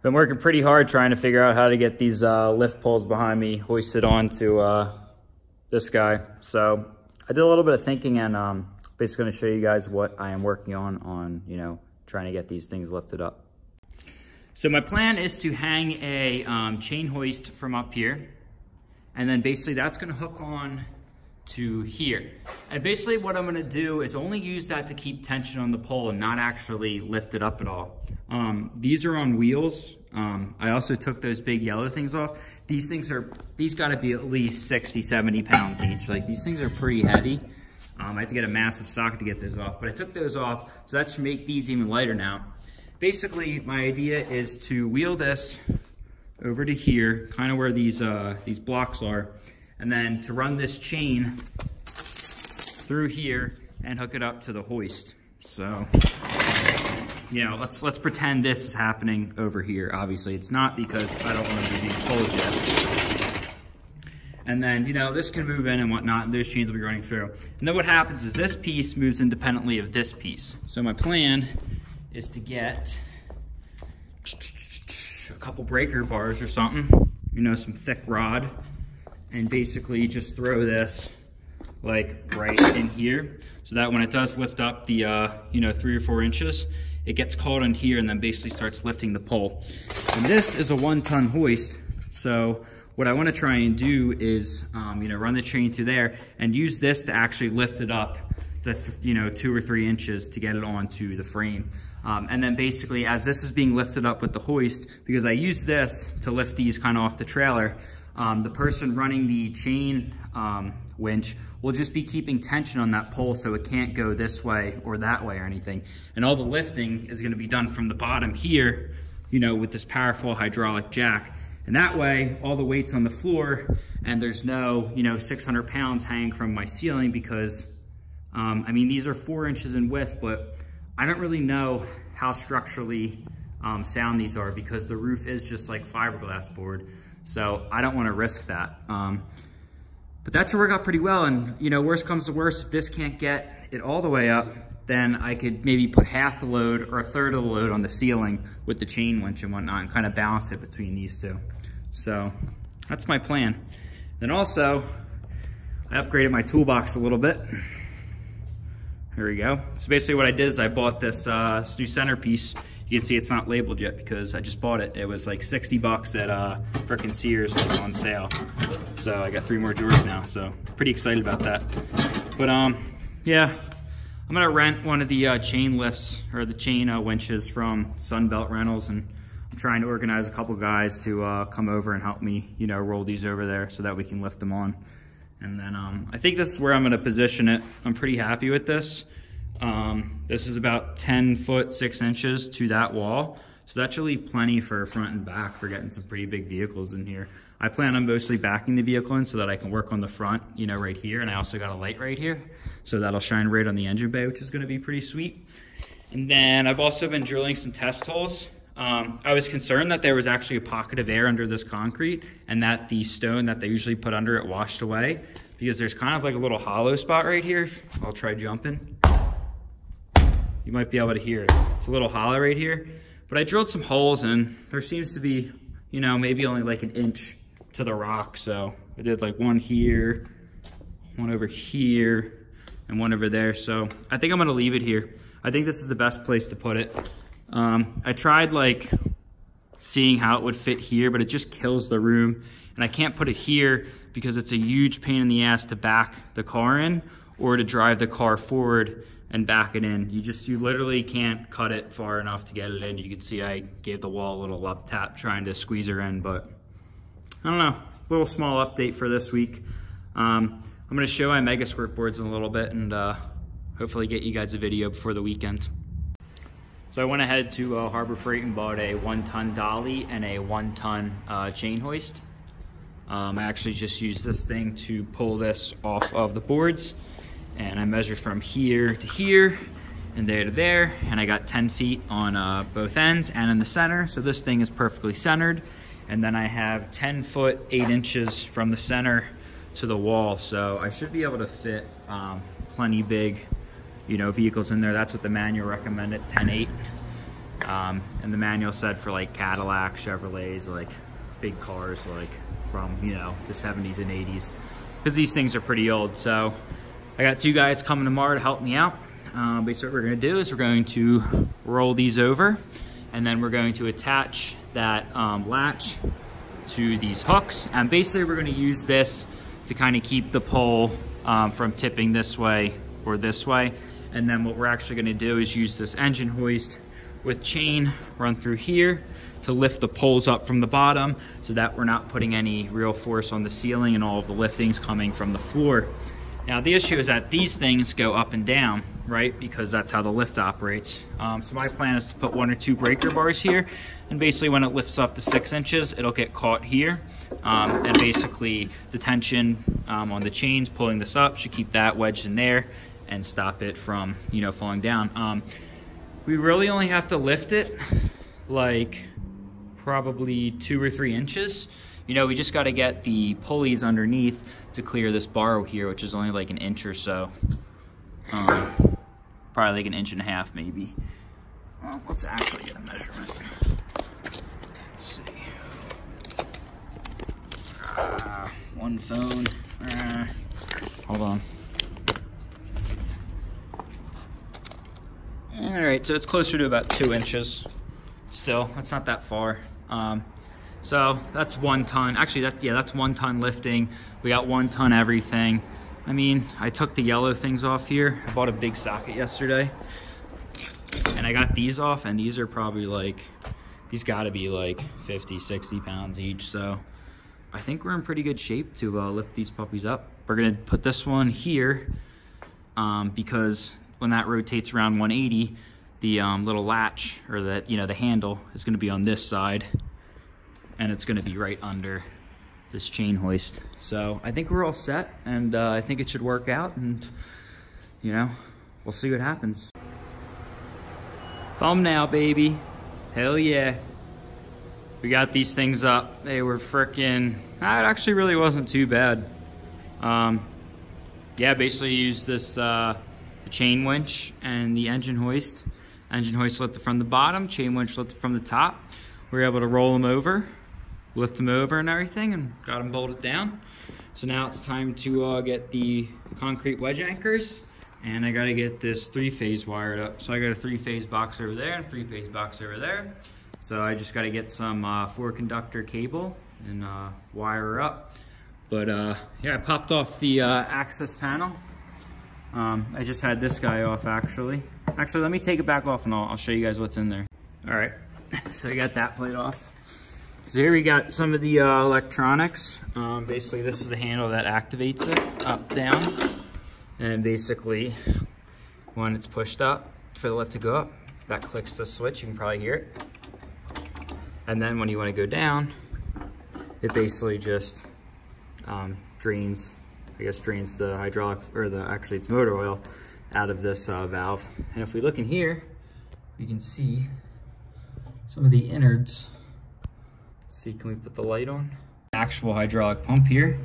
Been working pretty hard trying to figure out how to get these lift poles behind me hoisted onto this guy. So I did a little bit of thinking and basically going to show you guys what I am working on, you know, trying to get these things lifted up. So my plan is to hang a chain hoist from up here, and then basically that's going to hook on to here. And basically what I'm going to do is only use that to keep tension on the pole and not actually lift it up at all. These are on wheels. I also took those big yellow things off. These got to be at least 60, 70 pounds each. Like, these things are pretty heavy. I had to get a massive socket to get those off, but I took those off, so that should make these even lighter now. Basically, my idea is to wheel this over to here, kind of where these blocks are, and then to run this chain through here and hook it up to the hoist. So, you know, let's pretend this is happening over here. Obviously, it's not, because I don't want to do these poles yet. And then, you know, this can move in and whatnot, and those chains will be running through. And then what happens is this piece moves independently of this piece. So my plan is to get a couple breaker bars or something, you know, some thick rod, and basically just throw this like right in here, so that when it does lift up the you know, 3 or 4 inches, it gets caught on here and then basically starts lifting the pole. And this is a 1-ton hoist, so what I want to try and do is you know, run the chain through there and use this to actually lift it up to you know, 2 or 3 inches to get it onto the frame. And then basically, as this is being lifted up with the hoist, because I use this to lift these kind of off the trailer, the person running the chain winch will just be keeping tension on that pole so it can't go this way or that way or anything. And all the lifting is going to be done from the bottom here, you know, with this powerful hydraulic jack. And that way, all the weight's on the floor, and there's no, you know, 600 pounds hanging from my ceiling, because, I mean, these are 4 inches in width, but I don't really know how structurally sound these are, because the roof is just like fiberglass board. So I don't want to risk that. But that should work out pretty well. And, you know, worst comes to worst, if this can't get it all the way up, then I could maybe put half the load or a third of the load on the ceiling with the chain winch and whatnot, and kind of balance it between these two. So that's my plan. Then also, I upgraded my toolbox a little bit. Here we go. So basically what I did is I bought this new centerpiece. You can see it's not labeled yet because I just bought it. It was like 60 bucks at frickin' Sears on sale. So I got 3 more drawers now, so pretty excited about that. But yeah, I'm gonna rent one of the chain lifts, or the chain winches from Sunbelt Rentals, and I'm trying to organize a couple guys to come over and help me, you know, roll these over there so that we can lift them on. And then I think this is where I'm gonna position it. I'm pretty happy with this. This is about 10 foot 6 inches to that wall. So that should leave plenty for front and back for getting some pretty big vehicles in here. I plan on mostly backing the vehicle in so that I can work on the front, you know, right here. And I also got a light right here, so that'll shine right on the engine bay, which is gonna be pretty sweet. And then I've also been drilling some test holes. I was concerned that there was actually a pocket of air under this concrete, and that the stone that they usually put under it washed away, because there's kind of like a little hollow spot right here. I'll try jumping. You might be able to hear it. It's a little hollow right here. But I drilled some holes, and there seems to be, you know, maybe only like 1 inch to the rock. So I did like one here, one over here, and one over there. So I think I'm gonna leave it here. I think this is the best place to put it. I tried like seeing how it would fit here, but it just kills the room. And I can't put it here because it's a huge pain in the ass to back the car in, or to drive the car forward and back it in. You literally can't cut it far enough to get it in. You can see I gave the wall a little up tap trying to squeeze her in, but I don't know, a little small update for this week. I'm gonna show my Mega Squirt boards in a little bit, and hopefully get you guys a video before the weekend. So I went ahead to Harbor Freight and bought a 1-ton dolly and a 1-ton chain hoist. I actually just used this thing to pull this off of the boards, and I measured from here to here and there to there, and I got 10 feet on both ends and in the center, so this thing is perfectly centered. And then I have 10 foot 8 inches from the center to the wall, so I should be able to fit plenty big, you know, vehicles in there. That's what the manual recommended, 10/8. And the manual said for like Cadillac, Chevrolets, like big cars, like from, you know, the 70s and 80s, because these things are pretty old. So I got 2 guys coming tomorrow to help me out. Basically what we're gonna do is we're going to roll these over, and then we're going to attach that latch to these hooks. And basically we're gonna use this to kind of keep the pole from tipping this way or this way. And then what we're actually gonna do is use this engine hoist with chain run through here to lift the poles up from the bottom, so that we're not putting any real force on the ceiling and all of the liftings coming from the floor. Now the issue is that these things go up and down, right? Because that's how the lift operates. So my plan is to put 1 or 2 breaker bars here, and basically when it lifts off the 6 inches, it'll get caught here. And basically the tension on the chains pulling this up should keep that wedged in there and stop it from, you know, falling down. We really only have to lift it like probably 2 or 3 inches. You know, we just got to get the pulleys underneath to clear this bar here, which is only like 1 inch or so. Probably like 1.5 inches maybe. Well, let's actually get a measurement. Let's see. One phone. Hold on. All right, so it's closer to about 2 inches. Still, that's not that far. So that's 1 ton. Actually, that's 1 ton lifting. We got 1 ton everything. I mean, I took the yellow things off here. I bought a big socket yesterday, and I got these off, and these are probably like, these gotta be like 50, 60 pounds each. So I think we're in pretty good shape to lift these puppies up. We're gonna put this one here because when that rotates around 180, the little latch, or the, you know, the handle is gonna be on this side, and it's gonna be right under this chain hoist. So I think we're all set, and I think it should work out, and you know, we'll see what happens. Thumbnail, baby. Hell yeah. We got these things up. They were frickin', it actually really wasn't too bad. Yeah, basically used this the chain winch and the engine hoist. Engine hoist lifted from the bottom, chain winch lifted from the top. We were able to roll them over, lift them over and everything, and got them bolted down. So now it's time to get the concrete wedge anchors, and I gotta get this 3-phase wired up. So I got a 3-phase box over there and a 3-phase box over there. So I just gotta get some 4-conductor cable and wire her up. But yeah, I popped off the access panel. I just had this guy off actually. Actually, let me take it back off and I'll show you guys what's in there. All right, so I got that plate off. So here we got some of the electronics. Basically, this is the handle that activates it, up, down. And basically, when it's pushed up for the lift to go up, that clicks the switch, you can probably hear it. And then when you wanna go down, it basically just drains the hydraulic, or actually it's motor oil out of this valve. And if we look in here, we can see some of the innards. Let's see, can we put the light on? Actual hydraulic pump here,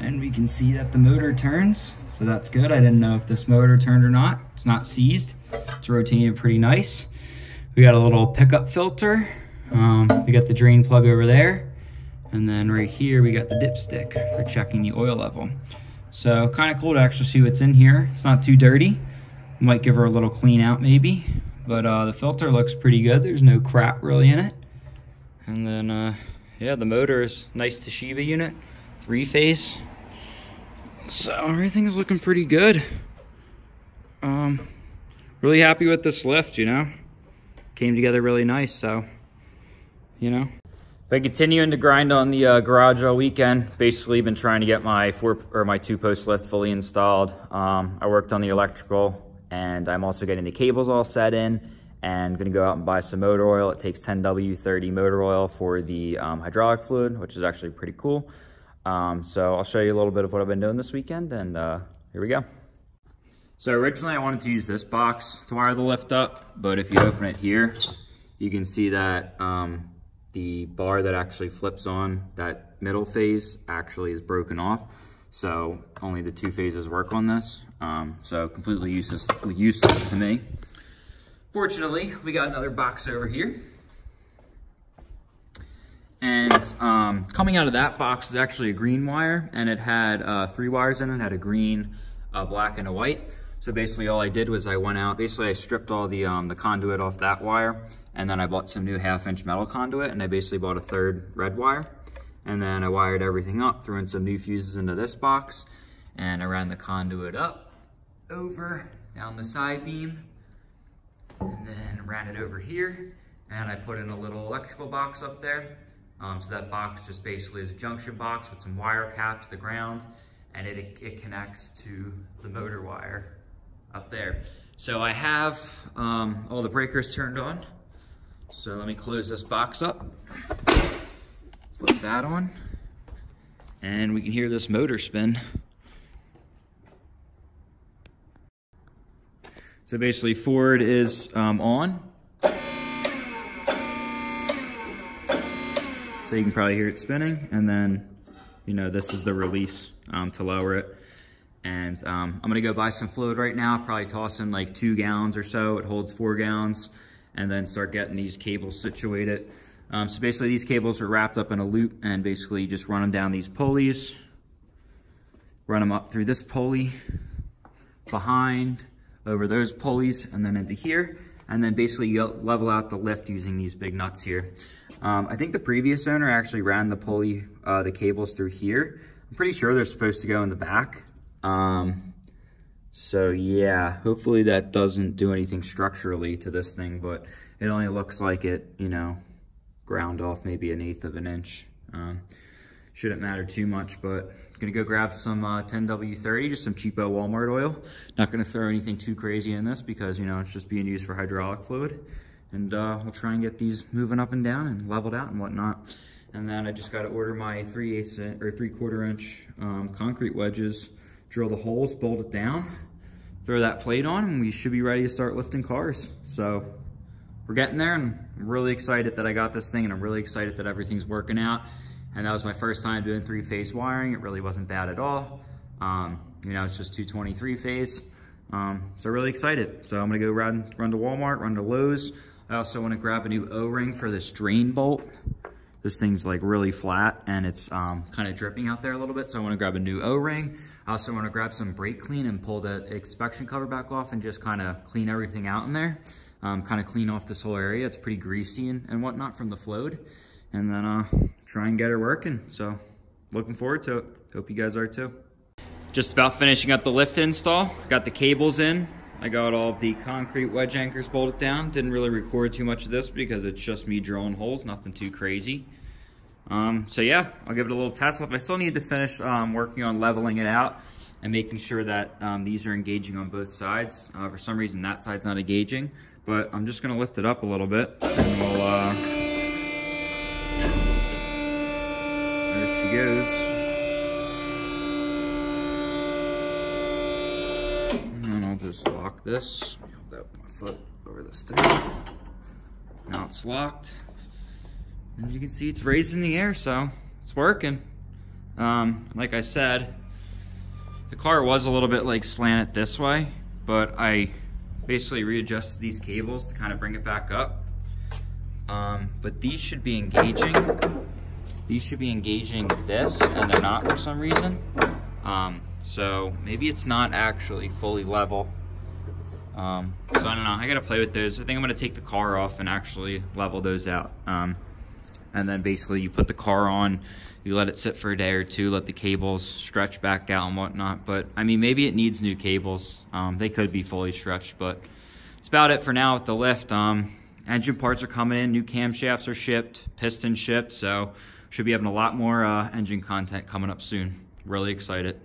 and we can see that the motor turns, so that's good. I didn't know if this motor turned or not. It's not seized. It's rotating pretty nice. We got a little pickup filter. We got the drain plug over there, and then right here we got the dipstick for checking the oil level. So kind of cool to actually see what's in here. It's not too dirty. Might give her a little clean out maybe, but the filter looks pretty good. There's no crap really in it. And then yeah, the motor is nice Toshiba unit, 3-phase. So everything's looking pretty good. Really happy with this lift, you know. Came together really nice, so, you know. Been continuing to grind on the garage all weekend. Basically been trying to get my 2-post lift fully installed. I worked on the electrical, and I'm also getting the cables all set in, and gonna go out and buy some motor oil. It takes 10W30 motor oil for the hydraulic fluid, which is actually pretty cool. So I'll show you a little bit of what I've been doing this weekend, and here we go. So originally I wanted to use this box to wire the lift up, but if you open it here, you can see that the bar that actually flips on, that middle phase, actually is broken off. So only the 2 phases work on this. So completely useless to me. fortunately, we got another box over here. And coming out of that box is actually a green wire, and it had 3 wires in it. It had a green, a black, and a white. So basically all I did was I went out, basically I stripped all the conduit off that wire, and then I bought some new 1/2-inch metal conduit, and I basically bought a 3rd red wire. And then I wired everything up, threw in some new fuses into this box, and I ran the conduit up, over, down the side beam, and then ran it over here, and I put in a little electrical box up there. So that box just basically is a junction box with some wire caps, the ground, and it connects to the motor wire up there. So I have all the breakers turned on. So let me close this box up, flip that on, and we can hear this motor spin. So basically forward is on. So you can probably hear it spinning, and then, you know, this is the release to lower it. And I'm gonna go buy some fluid right now, probably toss in like 2 gallons or so. It holds 4 gallons, and then start getting these cables situated. So basically these cables are wrapped up in a loop, and basically you just run them down these pulleys, run them up through this pulley, behind, over those pulleys, and then into here. And then basically you level out the lift using these big nuts here. I think the previous owner actually ran the pulley, the cables through here. I'm pretty sure they're supposed to go in the back. So yeah, hopefully that doesn't do anything structurally to this thing, but it only looks like it, you know, ground off maybe 1/8 of an inch. Shouldn't matter too much, but I'm gonna go grab some 10W30, just some cheapo Walmart oil. Not gonna throw anything too crazy in this because, you know, it's just being used for hydraulic fluid. And we'll try and get these moving up and down and leveled out and whatnot. And then I just gotta order my 3/8 or 3/4 inch concrete wedges, drill the holes, bolt it down, throw that plate on, and we should be ready to start lifting cars. So we're getting there, and I'm really excited that I got this thing, and I'm really excited that everything's working out. And that was my first time doing 3-phase wiring. It really wasn't bad at all. You know, it's just 223 phase. So really excited. So I'm gonna go run to Walmart, run to Lowe's. I also wanna grab a new O-ring for this drain bolt. This thing's like really flat, and it's kind of dripping out there a little bit. So I wanna grab a new O-ring. I also wanna grab some brake clean and pull the inspection cover back off and just kind of clean everything out in there. Kind of clean off this whole area. It's pretty greasy and whatnot from the float. And then try and get her working. So looking forward to it. Hope you guys are too. Just about finishing up the lift install. Got the cables in. I got all of the concrete wedge anchors bolted down. Didn't really record too much of this because it's just me drilling holes, nothing too crazy. So yeah, I'll give it a little test up. I still need to finish working on leveling it out and making sure that these are engaging on both sides. For some reason that side's not engaging, but I'm just gonna lift it up a little bit and we'll there she goes. And then I'll just lock this. Hold that with my foot over this thing. Now it's locked. And you can see it's raised in the air, so it's working. Like I said, the car was a little bit like slanted this way, but I basically readjusted these cables to kind of bring it back up. But these should be engaging. These should be engaging this, and they're not for some reason. So maybe it's not actually fully level. So I don't know, I gotta play with those. I think I'm gonna take the car off and actually level those out. And then basically you put the car on, you let it sit for a day or two, let the cables stretch back out and whatnot. But I mean, maybe it needs new cables. They could be fully stretched, but that's about it for now with the lift. Engine parts are coming in, new camshafts are shipped, piston shipped, so should be having a lot more engine content coming up soon. Really excited.